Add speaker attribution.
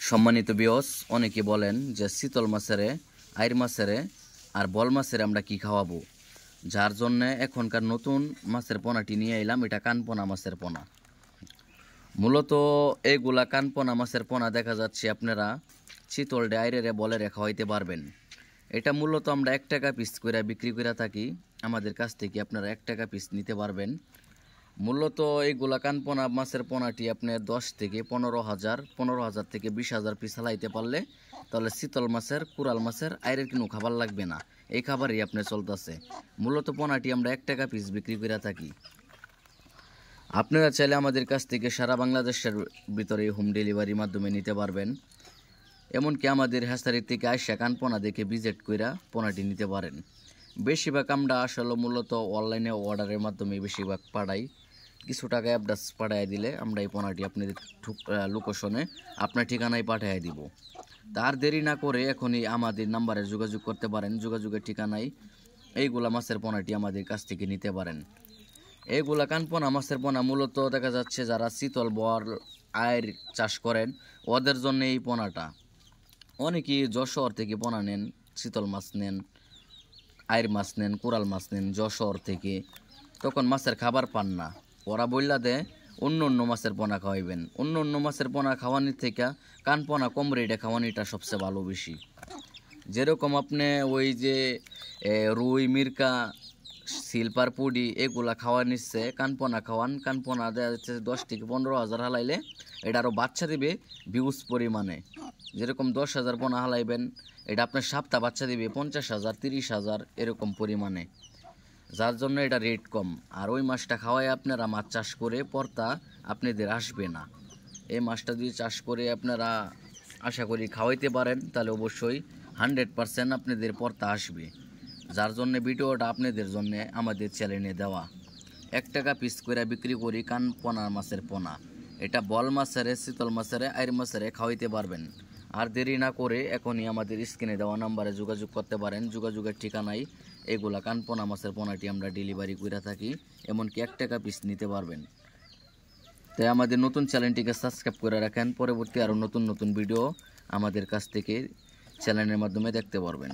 Speaker 1: সম্মানিত ভিউয়ার্স, অনেকে বলেন যে শীতল মাছেরে, আইর মাছেরে আর বল মাছেরে আমরা কি খাওয়াবো, যার জন্য এখনকার নতুন মাছের পোনাটি নিয়ে এলাম। এটা কানপোনা মাছের পোনা। মূলত এইগুলা কানপোনা মাছের পোনা দেখা যাচ্ছে আপনারা শীতল ডাইরে বলে খাওয়াইতে পারবেন। এটা মূলত আমরা 1 টাকা পিস করে বিক্রি করে থাকি। আমাদের কাছ থেকে আপনারা 1 টাকা পিস নিতে পারবেন। মূলত এইগুলা কানপোনা মাছের পোনাটি আপনার 10 থেকে 15,000 থেকে 20,000 পিস হালাইতে পারলে তাহলে শীতল মাছের, কুরাল মাছের আইরের কোনো খাবার লাগবে না। এই খাবারই আপনার চলতেছে। মূলত পোনাটি আমরা 1 টাকা পিস বিক্রি করে থাকি। আপনারা চাইলে আমাদের কাছ থেকে সারা বাংলাদেশের ভিতরে হোম ডেলিভারির মাধ্যমে নিতে পারবেন। এমনকি আমাদের হ্যাচারি থেকে আইসা কানপোনা দেখে ভিজিট করে পোনাটি নিতে পারেন। বেশিরভাগ আমরা আসলে মূলত অনলাইনে অর্ডারের মাধ্যমে বেশিরভাগ পাঠাই। কিছু টাকা অ্যাডভান্স পাঠিয়ে দিলে আমরা এই পোনাটি আপনাদের লোকেশনে আপনার ঠিকানায় পাঠিয়ে দিব। তার দেরি না করে এখনই আমাদের নাম্বারে যোগাযোগ করতে পারেন। যোগাযোগের ঠিকানায় এইগুলা মাছের পোনাটি আমাদের কাছ থেকে নিতে পারেন। এইগুলা কানপোনা মাছের পোনা মূলত দেখা যাচ্ছে যারা শীতল বল আয়ের চাষ করেন ওদের জন্য এই পোনাটা। অনেকেই যশোর থেকে পোনা নেন, শীতল মাছ নেন, আইর মাছ নেন, কুরাল মাছ নেন যশোর থেকে, তখন মাছের খাবার পান না। ওরা বললা দে অন্য অন্য মাছের পোনা খাওয়াইবেন। অন্য অন্য মাছের পোনা খাওয়ানির থেকে কানপোনা কম রেটে খাওয়ানিটা সবচেয়ে ভালো বেশি। যেরকম আপনি ওই যে রুই, মির্কা, সিলভার পুডি এগুলা খাওয়া নিচ্ছে, কানপোনা খাওয়ান। কানপোনা দেওয়া যাচ্ছে 10 থেকে 15,000 হালাইলে এটা আরও বাচ্চা দিবে বিউজ পরিমাণে। যেরকম 10,000 পোনা হালাইবেন, এটা আপনার সপ্তাহ বাচ্চা দিবে 50,000, 30,000 এরকম পরিমাণে, যার জন্য এটা রেট কম। আর ওই মাছটা খাওয়াই আপনারা মাছ চাষ করে পর্তা আপনাদের আসবে না। এই মাছটা যদি চাষ করে আপনারা আশা করি খাওয়াইতে পারেন তাহলে অবশ্যই 100% আপনাদের পর্তা আসবে। যার জন্য ভিডিওটা আপনাদের জন্য আমাদের চ্যানেলে দেওয়া। 1 টাকা পিস করে বিক্রি করি কানপোনা মাছের পোনা। এটা বল মাছের, শীতল মাছের, আইর মাছের খাওয়াইতে পারবেন। আর দেরি না করে এখনই আমাদের স্ক্রিনে দেওয়া নাম্বারে যোগাযোগ করতে পারেন। যোগাযোগের ঠিকানায় এগুলা কানপোনা মাছের পোনাটি আমরা ডেলিভারি করে থাকি। এমনকি 1 টাকা পিস নিতে পারবেন। তাই আমাদের নতুন চ্যানেলটিকে সাবস্ক্রাইব করে রাখেন। পরবর্তী আরও নতুন নতুন ভিডিও আমাদের কাছ থেকে চ্যানেলের মাধ্যমে দেখতে পারবেন।